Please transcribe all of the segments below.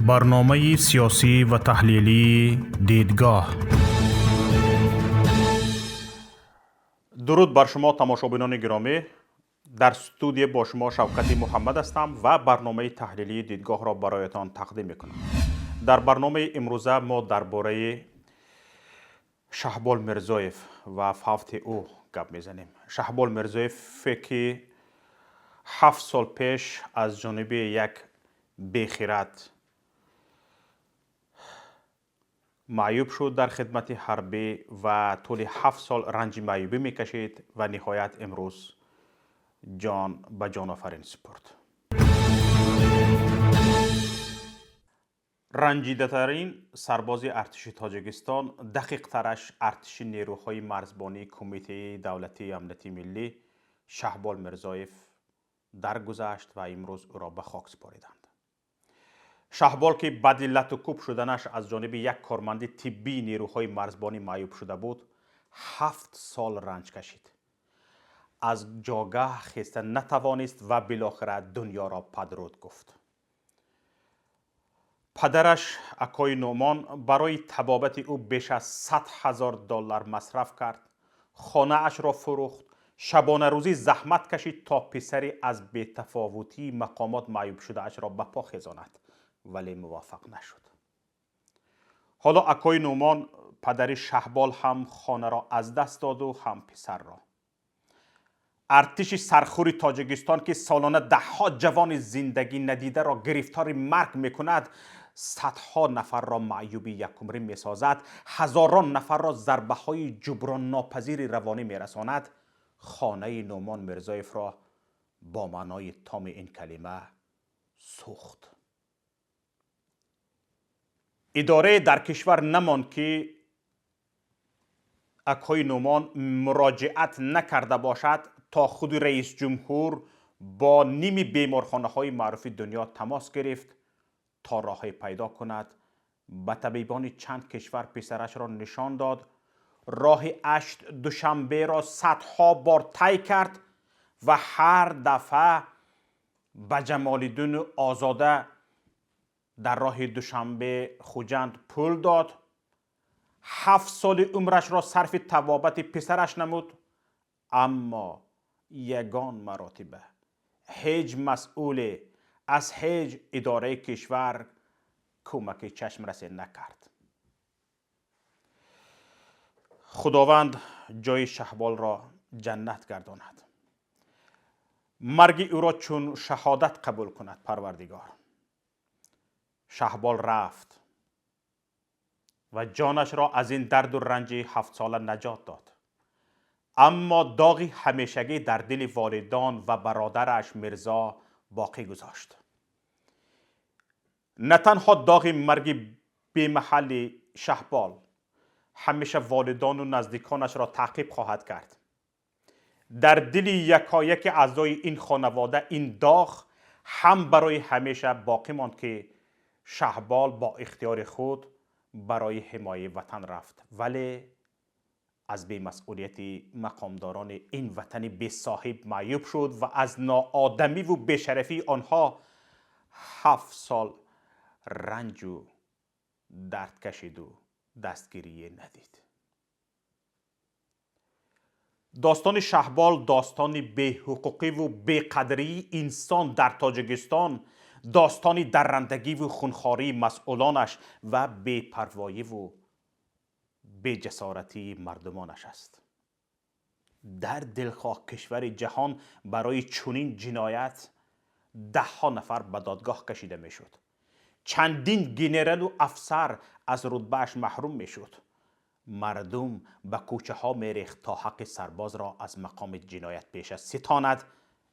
برنامه سیاسی و تحلیلی دیدگاه. درود بر شما تماشابینان گرامی. در استودیو با شما شوکت محمد هستم و برنامه تحلیلی دیدگاه را برایتان تقدیم میکنم. در برنامه امروزه ما درباره شهبال میرزایف و فوت او گپ میزنیم. شهبال میرزایف که 7 سال پیش از جانب یک بیخیرت معیوب شد در خدمت حربی و طول 7 سال رنج معیوبی میکشید و نهایت امروز جان به جان آفرین سپرد. رنجیده ترین سرباز ارتش تاجیکستان، دقیق ترش ارتش نیروهای مرزبانی کمیته دولتی امنیتی ملی، شهبال میرزایف درگذشت و امروز او را به خاک سپاریدند. شهبال که بعد لط و کوب شدنش از جانب یک کارمند طبی نیروهای مرزبانی معیوب شده بود، 7 سال رنج کشید. از جاگاه خسته نتوانست و بالاخره دنیا را پدرود گفت. پدرش اکای نومان برای طبابت او بیش از 100,000 دلار مصرف کرد. خانه اش را فروخت. شبانه روزی زحمت کشید تا پسری از بی‌تفاوتی مقامات معیوب شده اش را به پا خیزاند، ولی موفق نشد. حالا اکای نومان پدر شهبال هم خانه را از دست داد و هم پسر را. ارتش سرخوری تاجیکستان که سالانه 10 جوان زندگی ندیده را گرفتار مرگ میکند، صدها نفر را معیوب یکمری میسازد، هزاران نفر را ضربه های جبران ناپذیر روانی میرساند، خانه نومان میرزایف را با معنای تام این کلمه سوخت. اداره در کشور نماند که اکای نومان مراجعت نکرده باشد تا خود رئیس جمهور با نیمی بیمارخانه های معروف دنیا تماس گرفت تا راهی پیدا کند. به طبیبان چند کشور پسرش را نشان داد. راه 8 دوشنبه را صدها بار طی کرد و هر دفعه به جمالالدین آزاده در راه دوشنبه خوجند پول داد. 7 سال عمرش را صرف طبابت پسرش نمود، اما یگان مراتبه هیچ مسئول از هیچ اداره کشور کمک چشم رسی نکرد. خداوند جای شهبال را جنت گرداند. مرگ او را چون شهادت قبول کند پروردگار. شهبال رفت و جانش را از این درد و رنج 7 ساله نجات داد، اما داغی همیشگی در دل والدان و برادرش میرزا باقی گذاشت. نه تنها داغ مرگ بی محل شهبال همیشه والدان و نزدیکانش را تعقیب خواهد کرد. در دل یکایک اعضای این خانواده این داغ هم برای همیشه باقی ماند که شهبال با اختیار خود برای حمایت وطن رفت، ولی از بی‌مسئولیت مقامداران این وطن بی صاحب معیوب شد و از ناآدمی و بی‌شرفی آنها 7 سال رنج و درد کشید و دستگیری ندید. داستان شهبال داستان بی‌حقوقی و بی‌قدری انسان در تاجیکستان، داستانی درندگی و خونخواری مسئولانش و بی‌پروایی و بی‌جسارتی مردمانش است. در دلخواه کشور جهان برای چنین جنایت 10 نفر به دادگاه کشیده میشد. چندین گنرال و افسر از رتبهش محروم میشد. مردم به کوچه ها میریخت تا حق سرباز را از مقام جنایت پیشه ستاند،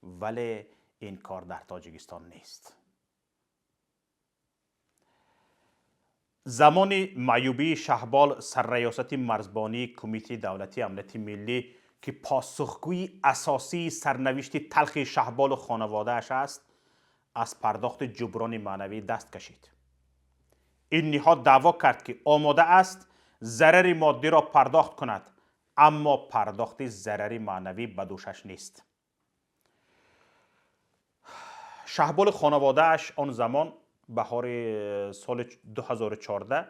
ولی این کار در تاجیکستان نیست. زمان معیوبی شهبال سرریاست مرزبانی کمیته دولتی امنیتی ملی که پاسخگوی اساسی سرنوشت تلخ شهبال و خانواده‌اش است، از پرداخت جبران معنوی دست کشید. این نهاد دعوا کرد که آماده است ضرر مادی را پرداخت کند، اما پرداخت ضرر معنوی به دوشش نیست. شهبال خانواده‌اش آن زمان بهار سال 2014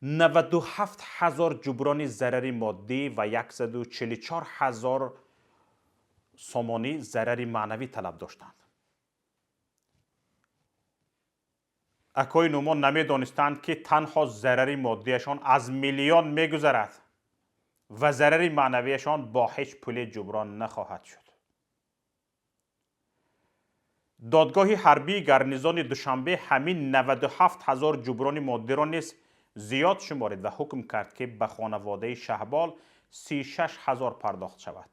97,000 جبران ضرر مادی و 144,000 سامانی ضرر معنوی طلب داشتند. اکای نومان نمیدانستند که تنها ضرر مادیشان از میلیون میگذرد و ضرر معنویشان با هیچ پول جبران نخواهد شد. دادگاه حربی گارنیزون دوشنبه همین 97,000 جبران مادی را نیز زیاد شمارید و حکم کرد که به خانواده شهبال 36,000 پرداخت شود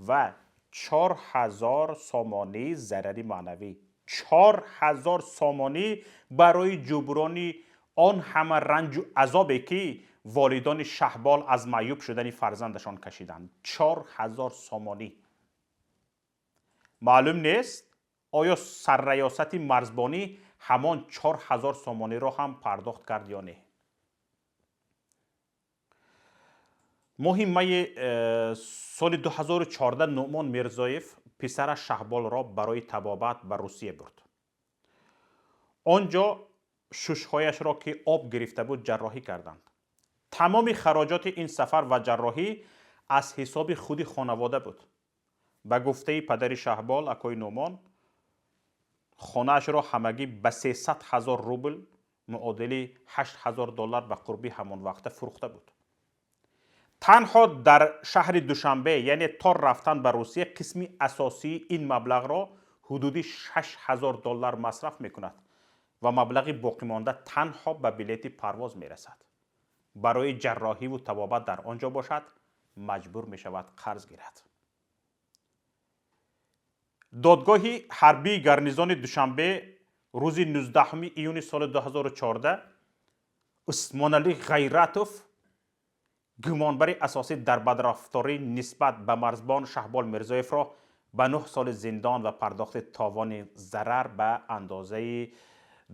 و 4,000 سامانی ضرر معنوی. 4,000 سامانی برای جبران آن همه رنج و عذابی که والدان شهبال از معیوب شدن فرزندشان کشیدند. 4,000 سامانی. معلوم نیست آیا سرریاست مرزبانی همان 4,000 سامانی را هم پرداخت کرد یا نه. ماه می سال 2014 نعمان میرزایف پسر شهبال را برای طبابت به روسیه برد. آنجا ششهایش را که آب گرفته بود جراحی کردند. تمام خراجات این سفر و جراحی از حساب خود خانواده بود. به گفته پدر شهبال اکای نعمان خانه‌اش را همگی به 300,000 روبل معادل 8,000 دلار به قربی همان وقت فروخته بود. تنها در شهر دوشنبه یعنی تا رفتن به روسیه قسمی اساسی این مبلغ را حدود 6,000 دلار مصرف میکند و مبلغ باقی مانده تنها به بلیط پرواز میرسد. برای جراحی و طبابت در آنجا باشد مجبور می شود قرض گیرد. دادگاه حربی گارنیزون دوشنبه روز 19 ایون سال 2014 عثمان علی غیرتوف گمانبر اساسی در بدرفتاری نسبت به مرزبان شهبال میرزایف را به 9 سال زندان و پرداخت تاوان ضرر به اندازه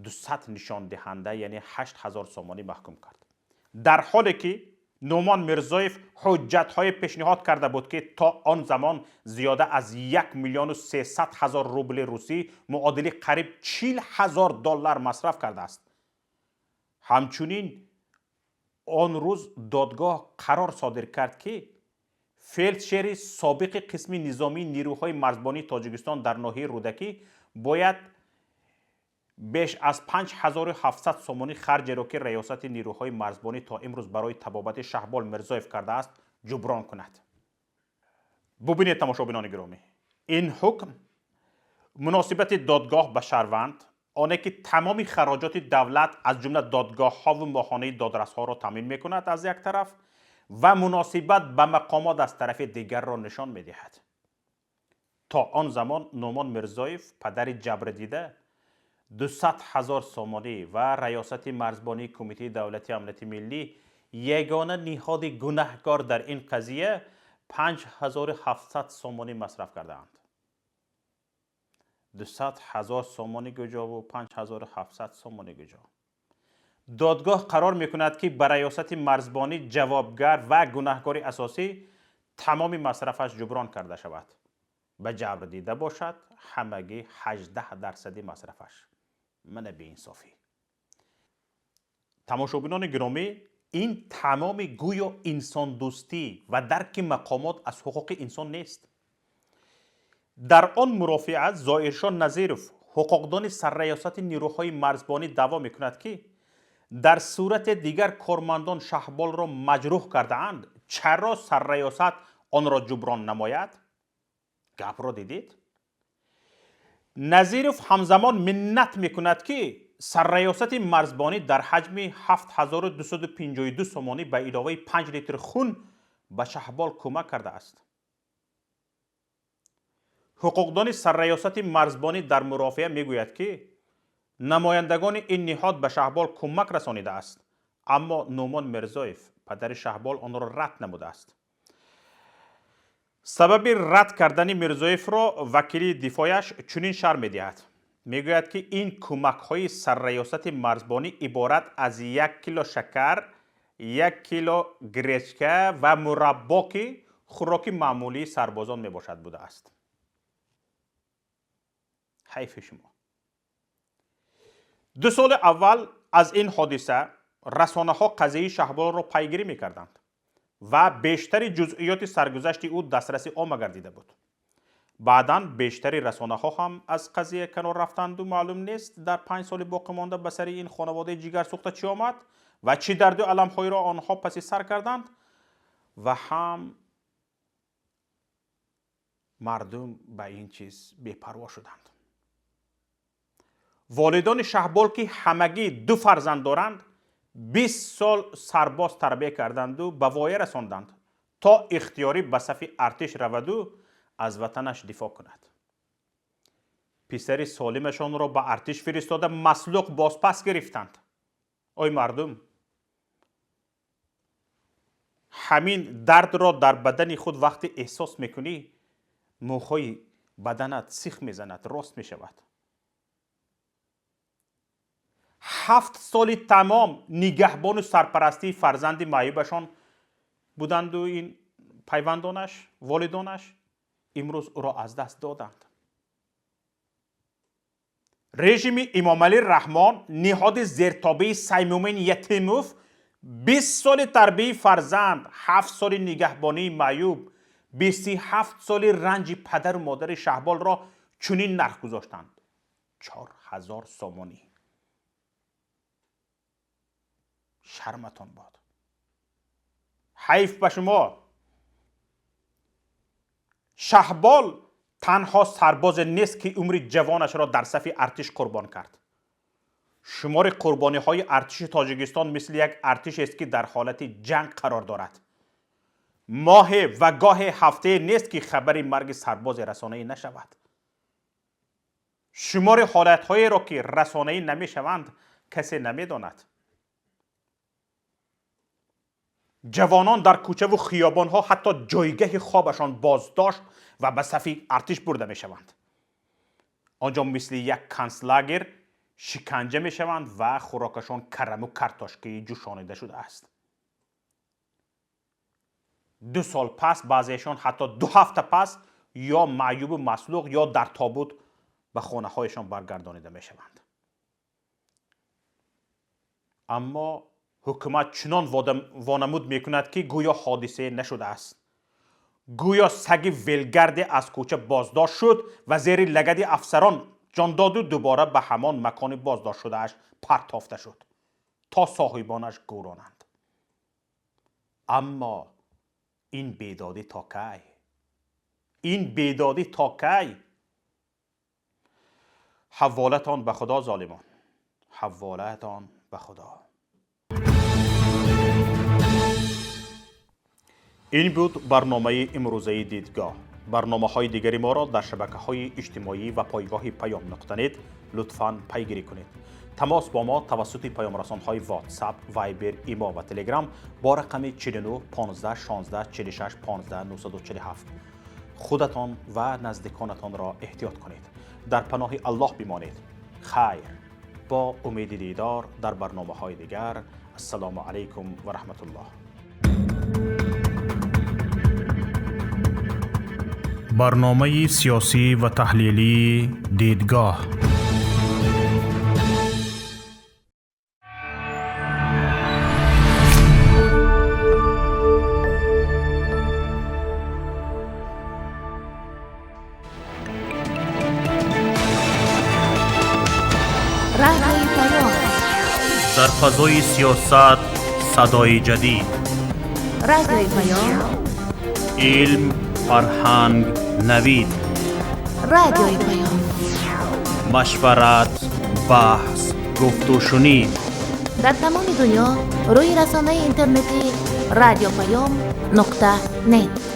200 نشان دهنده یعنی 8,000 سامانی محکوم کرد. در حالی که نعمان میرزایف حجت‌های پیشنهاد کرده بود که تا آن زمان زیاده از 1,300,000 روبل روسی معادل قریب 40,000 دلار مصرف کرده است. همچنین آن روز دادگاه قرار صادر کرد که فیلدشر سابق قسم نظامی نیروهای مرزبانی تاجیکستان در ناحیه رودکی باید بیش از 5,700 سامانی خرجی را که ریاست نیروهای مرزبانی تا امروز برای طبابت شهبال میرزایف کرده است جبران کند. ببینید تماشابینان گرامی، این حکم مناسبت دادگاه به شهروند آنه که تمامی خراجات دولت از جمله دادگاه ها و ماهانه دادرس ها را تامین می کند از یک طرف و مناسبت به مقامات از طرف دیگر را نشان می دهد. تا آن زمان نعمان میرزایف پدر جبر دیده 200,000 سامانی و ریاست مرزبانی کمیته دولتی امنیت ملی یگانه نهاد گناهکار در این قضیه 5,700 سامانی مصرف کرده اند. 200,000 سامانی گجا و 5,700 سامانی گجا. دادگاه قرار می کند که بر ریاست مرزبانی جوابگر و گناهکار اساسی تمام مصرفش جبران کرده شود. به جبر دیده باشد همگی 18% مصرفش. من بی انصافی. تماشابینان گرامی، این تمام گویا انسان دوستی و درک مقامات از حقوق انسان نیست. در آن مرافعت ظاهرشاه نظیرов حقوقدان سرریاست نیروهای مرزبانی دعوا میکند که در صورت دیگر کارمندان شهبال را مجروح کرده اند، چرا سرریاست آن را جبران نماید؟ گپ را دیدید؟ نظیرов همزمان منت میکند که سرریاست مرزبانی در حجم 7,252 سامانی به علاوه 5 لیتر خون به شهبال کمک کرده است. حقوقدان سرریاست مرزبانی در مرافعه میگوید که نمایندگان این نهاد به شهبال کمک رسانیده است، اما نعمان میرزایف پدر شهبال آن را رد نموده است. سبب رد کردن میرزایف را وکیل دفاعش چنین شرح میدهد. میگوید که این کمک های سرریاست مرزبانی عبارت از 1 کیلو شکر، 1 کیلو گریچکه و مربا که خوراک معمولی سربازان میباشد بوده است. حیف شما. 2 سال اول از این حادثه رسانه ها قضیه شهبال را پیگیری میکردند و بیشتر جزئیات سرگذشت او دسترسی عام گردیده بود. بعداً بیشتر رسانه ها هم از قضیه کنار رفتند و معلوم نیست در 5 سال باقی مانده به سر این خانواده جگر سوخته چی آمد و چی درد و علم های را آنها پس سر کردند و هم مردم به این چیز بی‌پروا شدند. والدان شهبال که همگی 2 فرزند دارند 20 سال سرباز تربیت کردند و به وایه رساندند تا اختیاری به صف ارتش رود و از وطنش دفاع کند. پسر سالمشان را به ارتش فرستاده مسلوق بازپس گرفتند. ای مردم، همین درد را در بدن خود وقتی احساس میکنی موهای بدنت سیخ میزند، راست میشود. 7 سال تمام نگهبان و سرپرستی فرزند معیوبشان بودند و این پیوندانش، والدانش امروز او را از دست دادند. رژیم امام علی رحمان نهاد زیرتابه سیمومین یتیموف 20 سال تربیت فرزند، 7 سال نگهبانی معیوب، 27 سال رنج پدر و مادر شهبال را چنین نرخ گذاشتند: 4000 سامانی. شرمتان باد. حیف به شما. شهبال تنها سرباز نیست که عمر جوانش را در صف ارتش قربان کرد. شمار قربانی های ارتش تاجیکستان مثل یک ارتش است که در حالت جنگ قرار دارد. ماه و گاه هفته نیست که خبر مرگ سرباز رسانه‌ای نشود. شمار حالت هایی را که رسانه‌ای نمی شوند کسی نمی داند. جوانان در کوچه و خیابان ها حتی جایگاه خوابشان بازداشت و به صف ارتش برده می شوند. آنجا مثل یک کنسلاگر شکنجه می شوند و خوراکشان کرم و کرتاشکی جوشانیده شده است. 2 سال پس بعضیشان حتی 2 هفته پس یا معیوب و مسلوق یا در تابوت به خانه هایشان برگردانیده می شوند. اما حکومت چنان وانمود می کند که گویا حادثه نشده است. گویا سگ ولگرد از کوچه بازداشت شد و زیر لگد افسران جان داد و دوباره به همان مکان بازداشت شدهش پرتافته شد تا صاحبانش گورانند. اما این بیدادی تا کی؟ این بیدادی تا کی؟ حوالتان به خدا ظالمان، حوالتان به خدا. این بود برنامه امروزه دیدگاه. برنامه های دیگری ما را در شبکه های اجتماعی و پایگاه پیام نقطه نت لطفاً پیگیری کنید. تماس با ما توسط پیام رسان های واتساپ، وایبر، ایما و تلگرام با رقم 49 15 16 46 15 947. خودتان و نزدیکانتان را احتیاط کنید. در پناه الله بمانید. خیر. با امید دیدار در برنامه های دیگر. السلام علیکم و رحمت الله. برنامه سیاسی و تحلیلی دیدگاه. در فضای سیاست صدای جدید. رادیوی پیام. علم، فرهنگ، نوید. رادیوی پیام. مشورت، بحث، گفت و شنید. در تمام دنیا روی رسانه اینترنتی رادیو پیام نقطه نت.